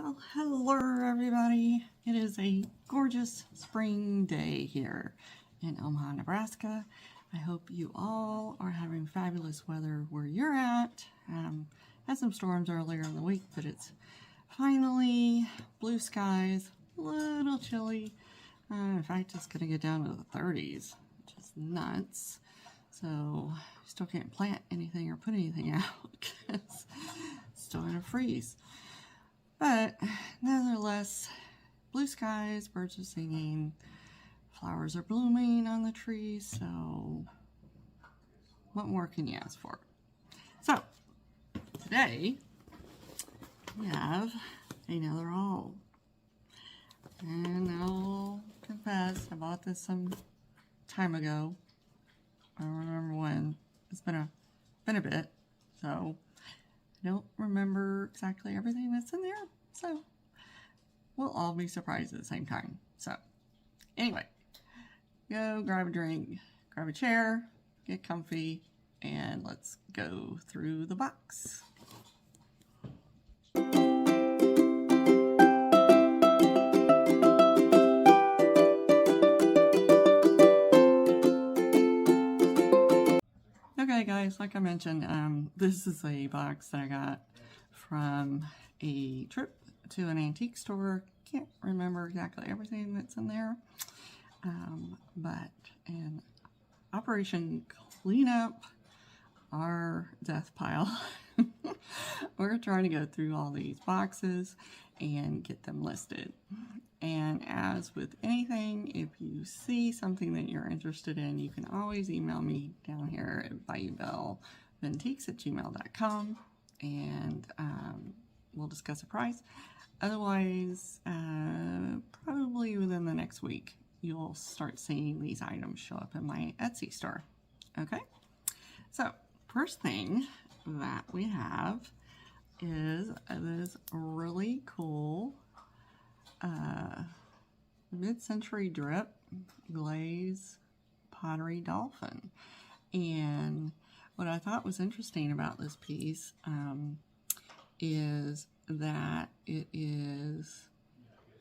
Well, hello everybody. It is a gorgeous spring day here in Omaha, Nebraska. I hope you all are having fabulous weather where you're at. Had some storms earlier in the week, but it's finally blue skies, a little chilly. In fact, it's going to get down to the 30s, which is nuts. So still can't plant anything or put anything out because it's still going to freeze. But nevertheless, blue skies, birds are singing, flowers are blooming on the trees, so what more can you ask for? So, today we have another haul. And I'll confess, I bought this some time ago. I don't remember when. It's been a bit, so I don't remember exactly everything that's in there, so we'll all be surprised at the same time. So, anyway, go grab a drink, grab a chair, get comfy, and let's go through the box. Okay guys, like I mentioned, this is a box that I got from a trip to an antique store. Can't remember exactly everything that's in there, but in Operation Clean Up Our Death Pile, we're trying to go through all these boxes and get them listed. And as with anything, if you see something that you're interested in, you can always email me down here at bayoubellevantiques@gmail.com, and we'll discuss a price. Otherwise, probably within the next week, you'll start seeing these items show up in my Etsy store. Okay? So, first thing that we have is this really cool mid-century drip glaze pottery dolphin. And what I thought was interesting about this piece is that it is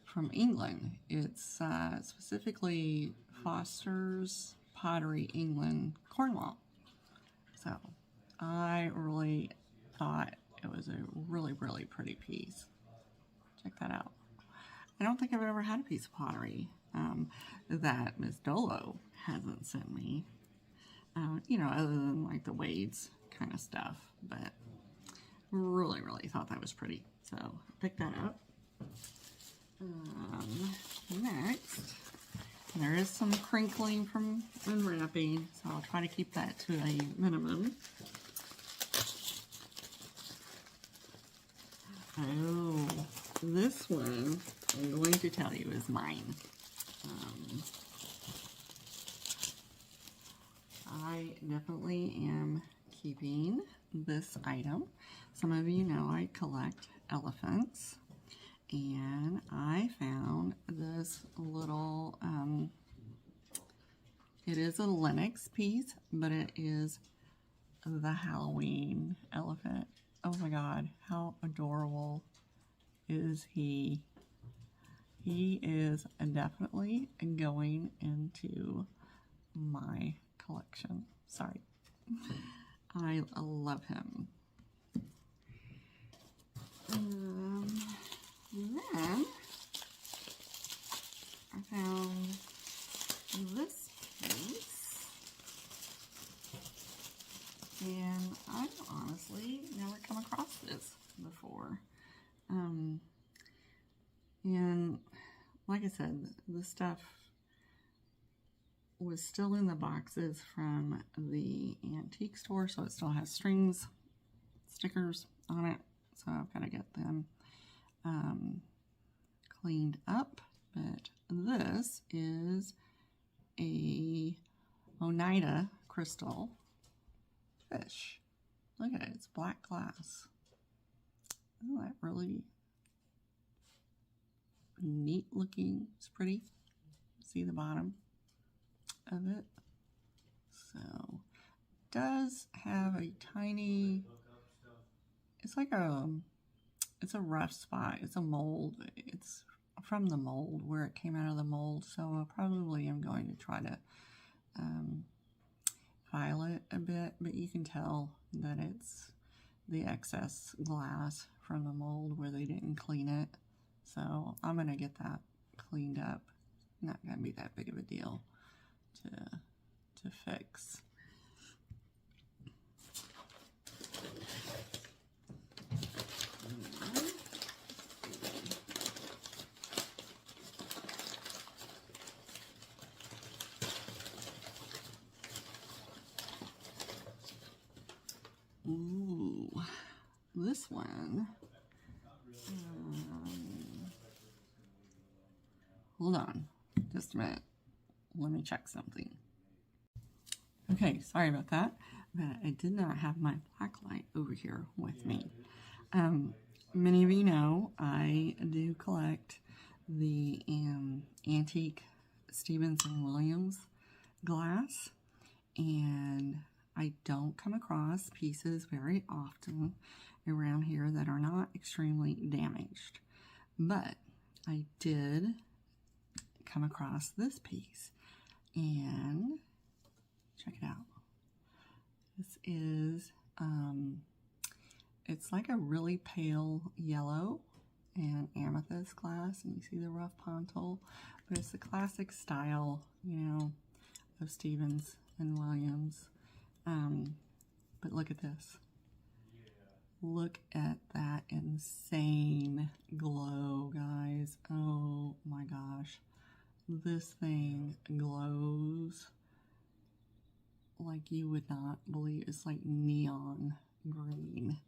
from England. It's specifically Foster's Pottery, England, Cornwall. So I really thought it was a really, really pretty piece. Check that out. I don't think I've ever had a piece of pottery that Miss Dolo hasn't sent me. You know, other than like the Wade's kind of stuff. But really, really thought that was pretty. So pick that up. Next, there is some crinkling from unwrapping, so I'll try to keep that to a minimum. Oh, this one I'm going to tell you is mine. I definitely am keeping this item. Some of you know I collect elephants, and I found this little, it is a Lenox piece, but it is the Halloween elephant. Oh my God, how adorable is he? He is definitely going into my collection. Sorry. I love him. Then I found this piece, and I've honestly never come across this before. And like I said, the stuff was still in the boxes from the antique store, so it still has strings, stickers on it, so I've got to get them cleaned up. But this is a Oneida crystal fish. Look at it, it's black glass. Isn't that really neat looking? It's pretty. See the bottom of it. So it does have a tiny, it's like a it's a rough spot. It's a mold. It's from the mold, where it came out of the mold. So I probably am going to try to file it a bit, but you can tell that it's the excess glass from the mold where they didn't clean it. So I'm going to get that cleaned up. Not going to be that big of a deal to fix. Ooh, this one. Hold on, just a minute. Let me check something. Okay, sorry about that, but I did not have my black light over here with me. Many of you know I do collect the antique Stevens and Williams glass, and I don't come across pieces very often around here that are not extremely damaged. But I did come across this piece, and check it out. This is, it's like a really pale yellow and amethyst glass, and you see the rough pontil, but it's the classic style, you know, of Stevens and Williams. But look at this. Look at that insane glow, guys. Oh my gosh. This thing glows like you would not believe. It's like neon green.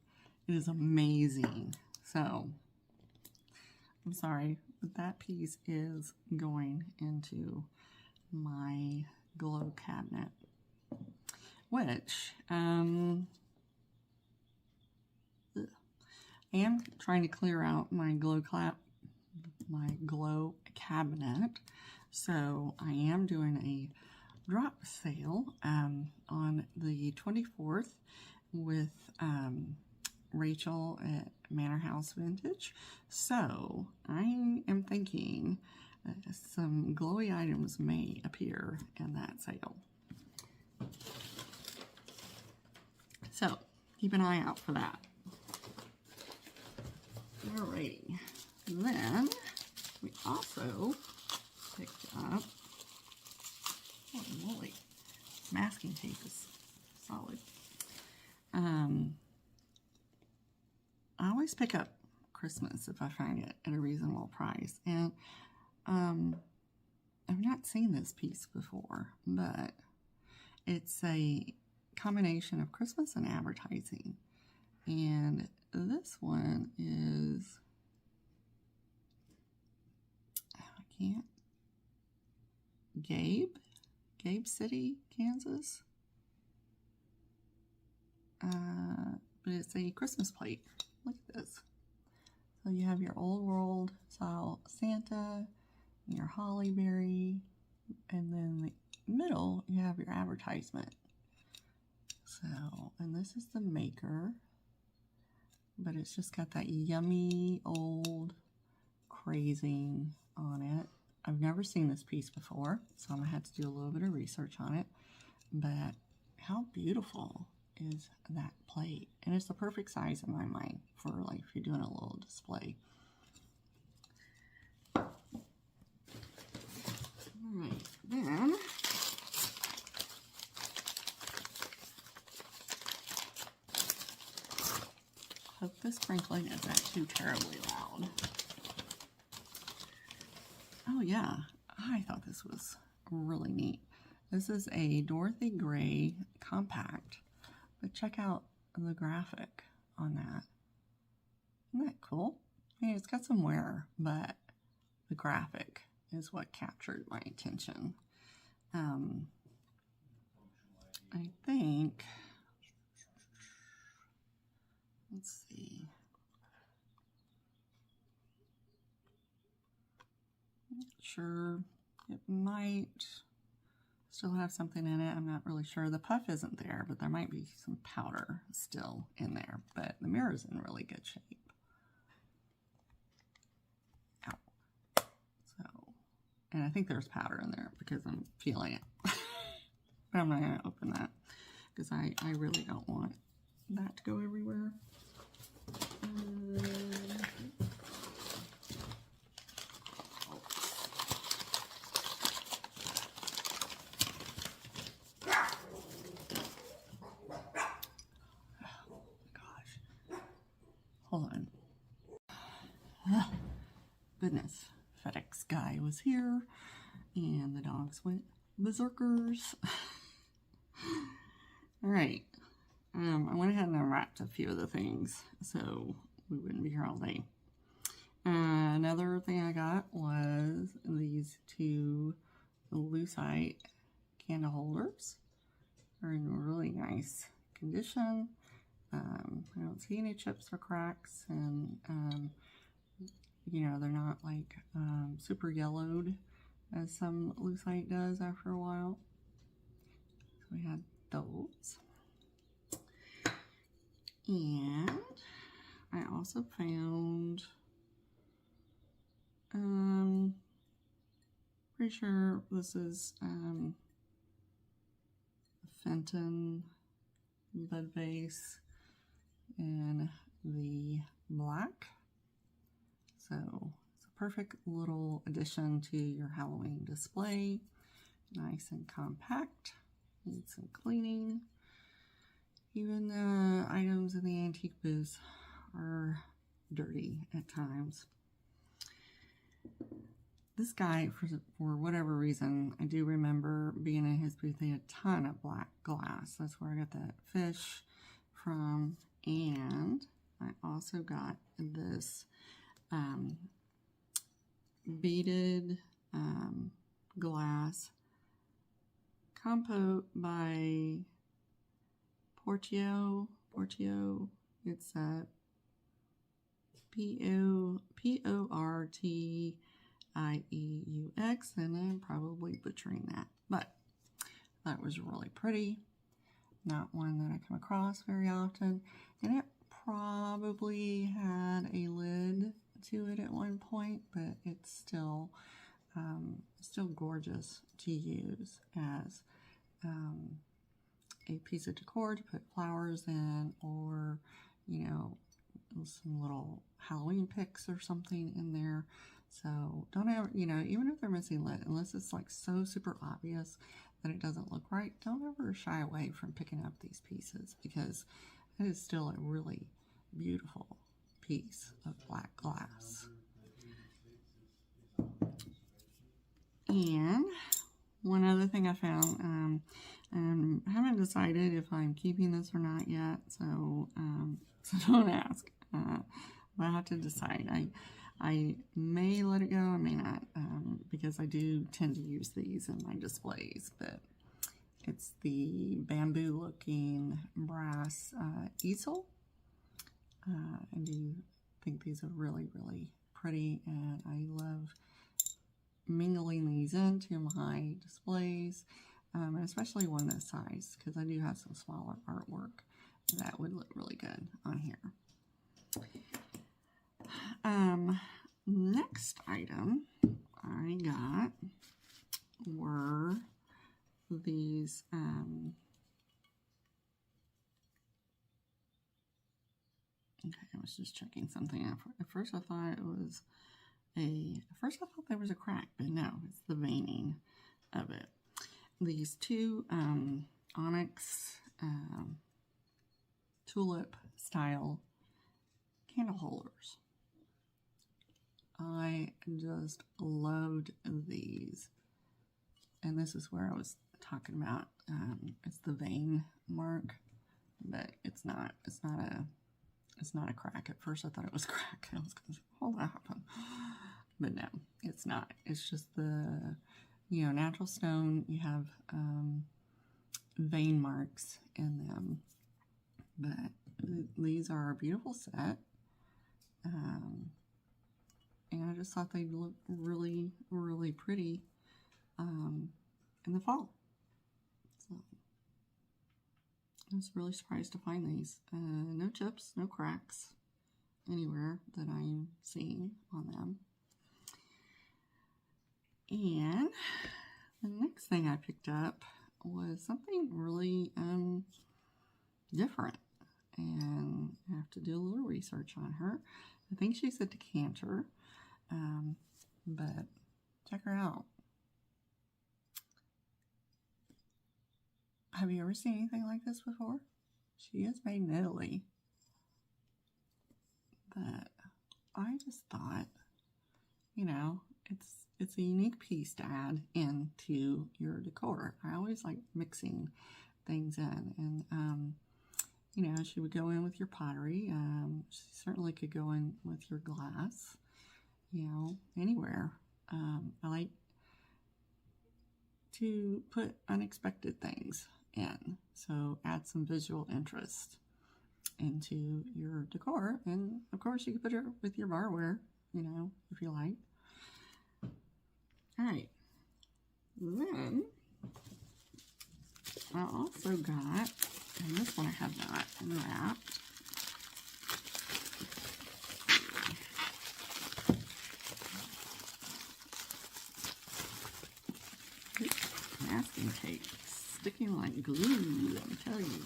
It is amazing. So, I'm sorry, but that piece is going into my glow cabinet, which I am trying to clear out my glow cabinet. So I am doing a drop sale on the 24th with Rachel at Manor House Vintage. So I am thinking some glowy items may appear in that sale. So keep an eye out for that. Alrighty. Then we also picked up, holy moly, masking tape is solid. I always pick up Christmas if I find it at a reasonable price. And I've not seen this piece before, but it's a combination of Christmas and advertising. And this one is, Gabe City, Kansas. But it's a Christmas plate. Look at this. So you have your old world style Santa, your holly berry, and then the middle you have your advertisement. So, and this is the maker, but it's just got that yummy old crazing on it. I've never seen this piece before, so I'm gonna have to do a little bit of research on it. But how beautiful is that plate? And it's the perfect size in my mind for like if you're doing a little display. All right, then hope the sprinkling isn't too terribly loud. Oh yeah, I thought this was really neat. This is a Dorothy Gray compact, but check out the graphic on that. Isn't that cool? I mean, it's got some wear, but the graphic is what captured my attention. I think, let's see. Not sure. It might still have something in it. I'm not really sure. The puff isn't there, but there might be some powder still in there. But the mirror is in really good shape. And I think there's powder in there because I'm feeling it. But I'm not going to open that because I really don't want that to go everywhere. Hold on. Goodness. FedEx guy was here and the dogs went berserkers. All right. I went ahead and unwrapped a few of the things so we wouldn't be here all day. Another thing I got was these two lucite candle holders. They're in really nice condition. I don't see any chips or cracks, and you know, they're not like super yellowed as some lucite does after a while. So we had those. And I also found, pretty sure this is Fenton lead vase in the black. So it's a perfect little addition to your Halloween display. Nice and compact. Needs some cleaning. Even the items in the antique booth are dirty at times. This guy, for whatever reason, I do remember being in his booth, they had a ton of black glass. That's where I got that fish from. And I also got this beaded glass compote by Portio. It's Portieux, and I'm probably butchering that, but that was really pretty. Not one that I come across very often, and it probably had a lid to it at one point, but it's still gorgeous to use as a piece of decor to put flowers in, or you know, some little Halloween picks or something in there. So don't ever, you know, even if they're missing lid, unless it's like so super obvious that it doesn't look right, don't ever shy away from picking up these pieces, because it is still a really beautiful piece of black glass. And one other thing I found, I haven't decided if I'm keeping this or not yet, so don't ask. But I have to decide. I may let it go, I may not, because I do tend to use these in my displays. But it's the bamboo-looking brass easel. I do think these are really, really pretty, and I love mingling these into my displays, and especially one this size, because I do have some smaller artwork that would look really good on here. Next item I got were these okay, I was just checking something out. At first I thought there was a crack, but no, it's the veining of it. These two onyx tulip style candle holders. I just loved these, and this is where I was talking about. It's the vein mark, but it's not a crack. At first I thought it was crack. I was going to say, oh, that happened. But no, it's not. It's just the, you know, natural stone. You have vein marks in them. But these are a beautiful set. And I just thought they'd look really, really pretty in the fall. So I was really surprised to find these. No chips, no cracks anywhere that I'm seeing on them. And the next thing I picked up was something really different. And I have to do a little research on her. I think she's a decanter, but check her out. Have you ever seen anything like this before? She is made in Italy, but I just thought, you know, it's a unique piece to add into your decor. I always like mixing things in, and you know, she would go in with your pottery. She certainly could go in with your glass, you know, anywhere. I like to put unexpected things in, so add some visual interest into your decor. And of course you can put it with your barware, you know, if you like. All right, then I also got, and this one I have not unwrapped, masking tape, sticking like glue, let me tell you.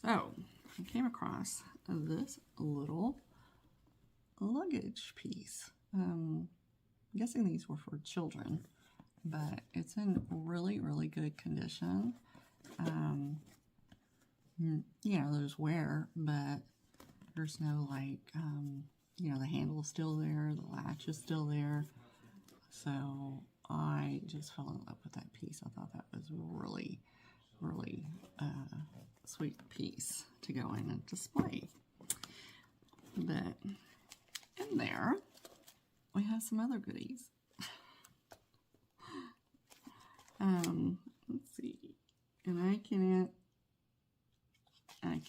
So I came across this little luggage piece. I'm guessing these were for children, but it's in really, really good condition. You know, there's wear, but there's no like, you know, the handle is still there, the latch is still there. So I just fell in love with that piece. I thought that was really, really sweet piece to go in and display. But in there, we have some other goodies. Let's see. And I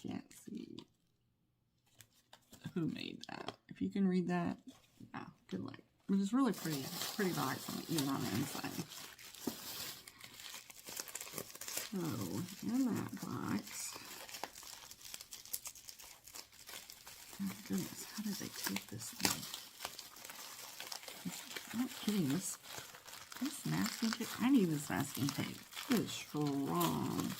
can't see who made that. If you can read that, yeah, good luck. But it's really pretty box even on the inside. So in that box, oh goodness, how did they tape this thing? I'm not kidding, this masking tape, I need this masking tape. It is strong.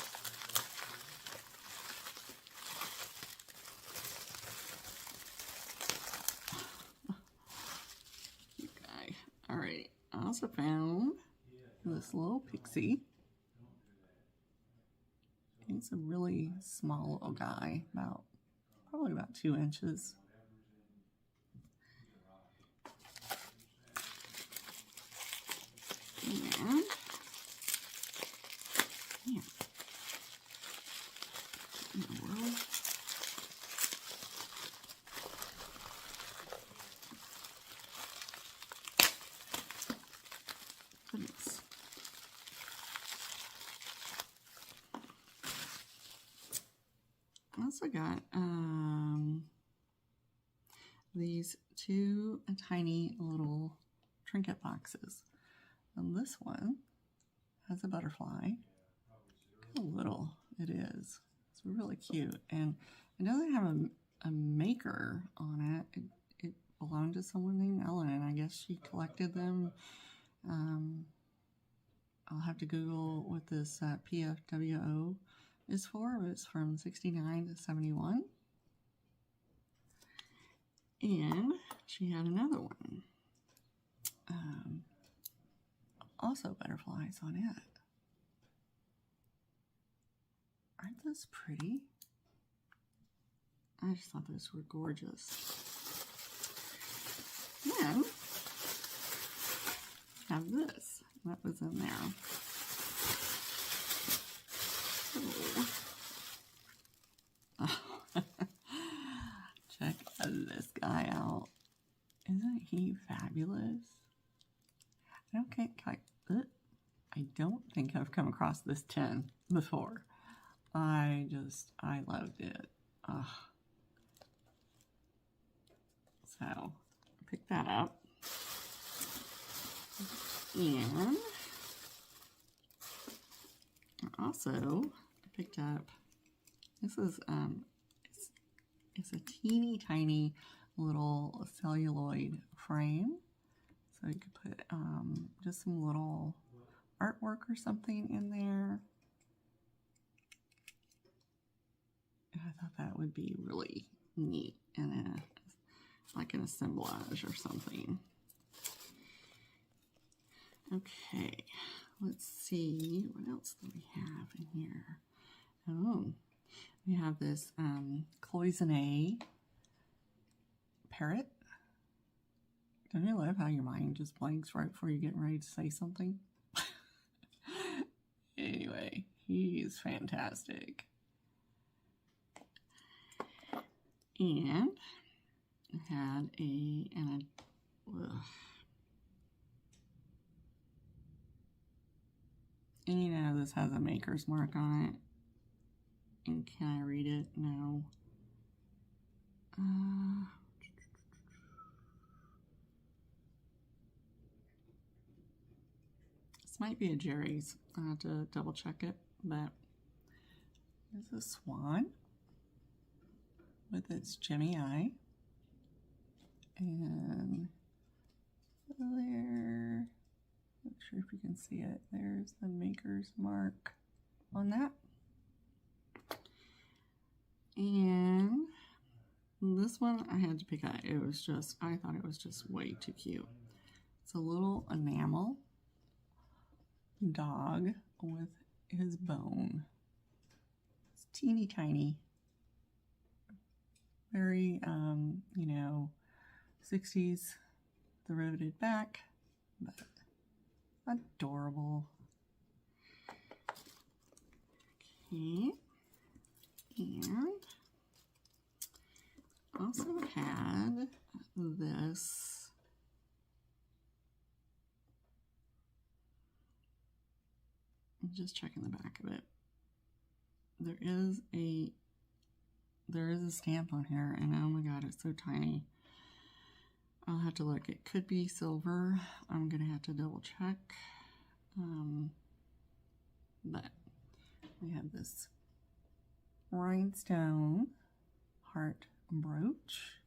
Okay, alright. I also found this little pixie. He's a really small little guy, probably about 2 inches. And yeah, in the world. Goodness. I also got these 2 tiny little trinket boxes. And this one has a butterfly. Look how little it is. It's really cute. And I know they have a maker on it. It belonged to someone named Ellen, and I guess she collected them. I'll have to Google what this PFWO is for. It's from 69 to 71. And she had another one. Also butterflies on it. Aren't those pretty? I just thought those were gorgeous. Then, have this. That was in there. Oh. Check this guy out. Isn't he fabulous? I don't think I've come across this tin before. I loved it. So, pick that up. And I also picked up, this is, it's a teeny tiny little celluloid frame. So you could put just some little artwork or something in there. And I thought that would be really neat in like an assemblage or something. Okay, let's see, what else do we have in here? Oh, we have this cloisonne parrot. Don't you love how your mind just blanks right before you're getting ready to say something? Anyway, he's fantastic. And I had and you know this has a maker's mark on it. And can I read it? No. This might be a Jerry's. I have to double check it, but there's a swan with its Jimmy eye. And there, not sure if you can see it. There's the maker's mark on that. And this one I had to pick out. It was just, I thought it was just way too cute. It's a little enamel dog with his bone. It's teeny tiny. Very, you know, 60s, the riveted back, but adorable. Okay. And also had this I'm just checking the back of it. There is a stamp on here, and oh my god, it's so tiny. I'll have to look. It could be silver. I'm gonna have to double check. But we have this rhinestone heart brooch,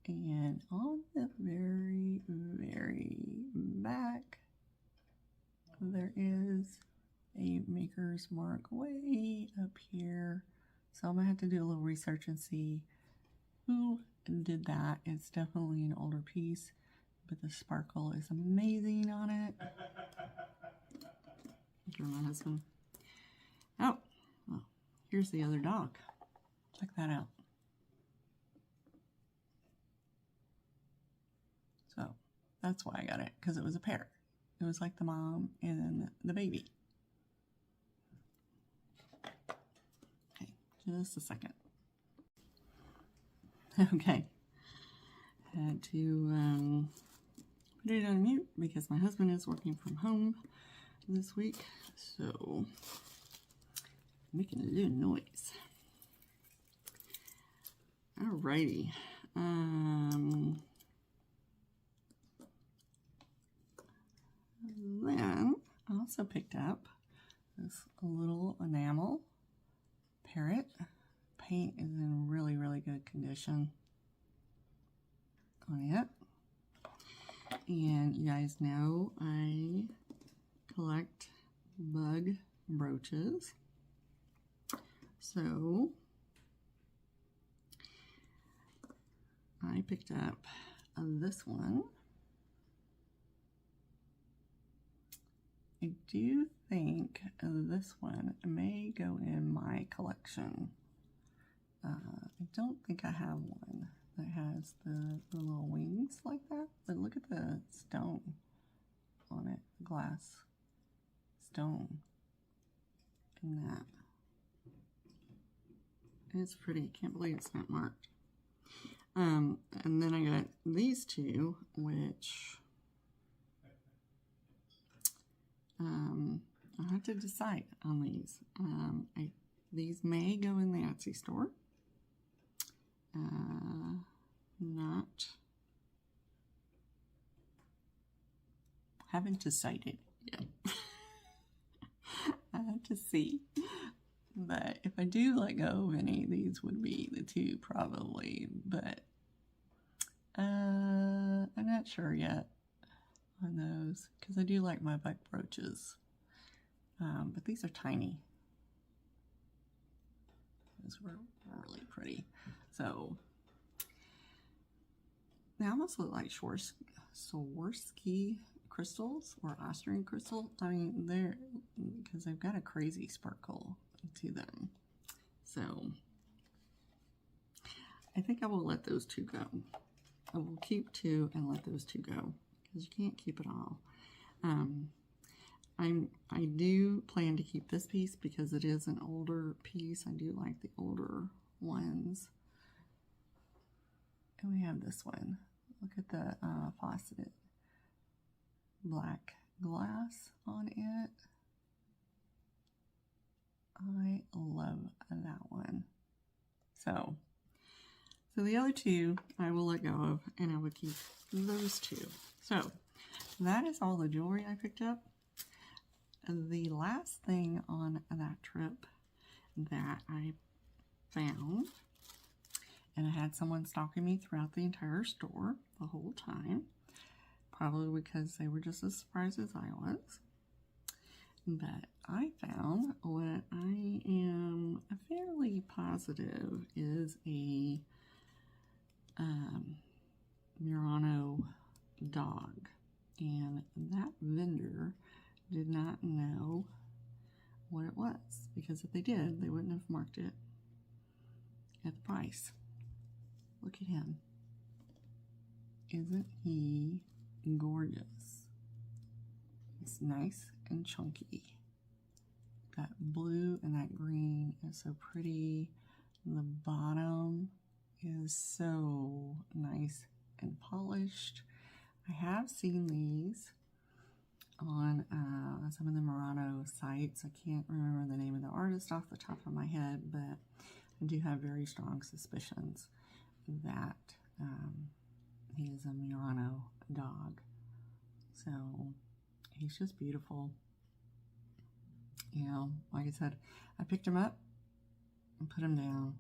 and on the very, very back there is a maker's mark way up here. So I'm gonna have to do a little research and see who did that. It's definitely an older piece, but the sparkle is amazing on it. Here's my husband. Oh, well, here's the other dog. Check that out. So that's why I got it, because it was a pair. It was like the mom and the baby. Okay, just a second. Okay. Had to put it on mute because my husband is working from home this week. So, making a little noise. Alrighty. Then I also picked up this little enamel parrot. Paint is in really, really good condition on it. And you guys know I collect bug brooches. So I picked up this one. I do think this one may go in my collection. I don't think I have one that has the little wings like that, but look at the stone on it, glass stone in that. It's pretty. Can't believe it's not marked. And then I got these two, which I'll have to decide on these. These may go in the Etsy store. Haven't decided yet. I have to see. But if I do let go of any, these would be the two probably. But I'm not sure yet. on those because I do like my buck brooches. But these are tiny. Those were really pretty. So they almost look like Swarovski crystals or Austrian crystal. I mean, they're because they've got a crazy sparkle to them. So I think I will let those two go. I will keep two and let those two go because you can't keep it all. I do plan to keep this piece because it is an older piece. I do like the older ones. And we have this one. Look at the faceted black glass on it. I love that one. So the other two I will let go of, and I will keep those two. So that is all the jewelry I picked up. The last thing on that trip that I found, and I had someone stalking me throughout the entire store the whole time, probably because they were just as surprised as I was. But I found what I am fairly positive is a Murano dog, and that vendor did not know what it was, because if they did, they wouldn't have marked it at the price. Look at him. Isn't he gorgeous? It's nice and chunky. That blue and that green is so pretty. The bottom is so nice and polished. I have seen these on some of the Murano sites. I can't remember the name of the artist off the top of my head, but I do have very strong suspicions that he is a Murano dog. So he's just beautiful. You know, like I said, I picked him up and put him down,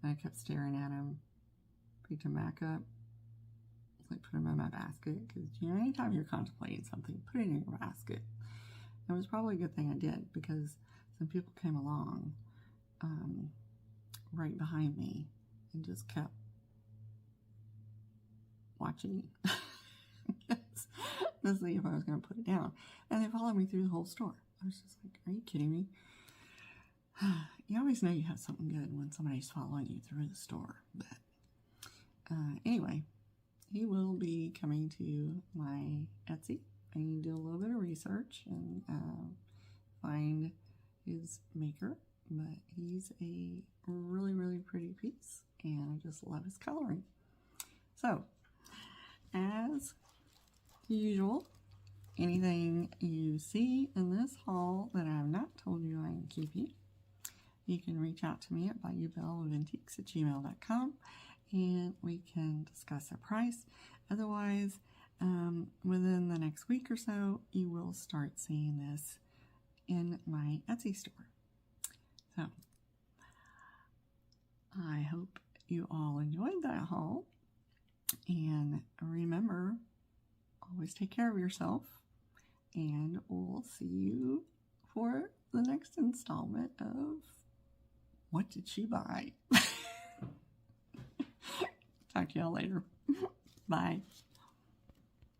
and I kept staring at him. Picked him back up. Like, put him in my basket, because, you know, anytime you're contemplating something, put it in your basket. It was probably a good thing I did, because some people came along right behind me and just kept watching to see if I was going to put it down. And they followed me through the whole store. I was just like, are you kidding me? You always know you have something good when somebody's following you through the store. But anyway, he will be coming to my Etsy. I need to do a little bit of research and find his maker. But he's a really, really pretty piece, and I just love his coloring. So, as usual, anything you see in this haul that I have not told you I can keep you can reach out to me at bayoubelleofantiques@gmail.com, and we can discuss a price. Otherwise, within the next week or so, you will start seeing this in my Etsy store. So, I hope you all enjoyed that haul, and remember, always take care of yourself, and we'll see you for the next installment of What Did She Buy? Talk to y'all later. Bye.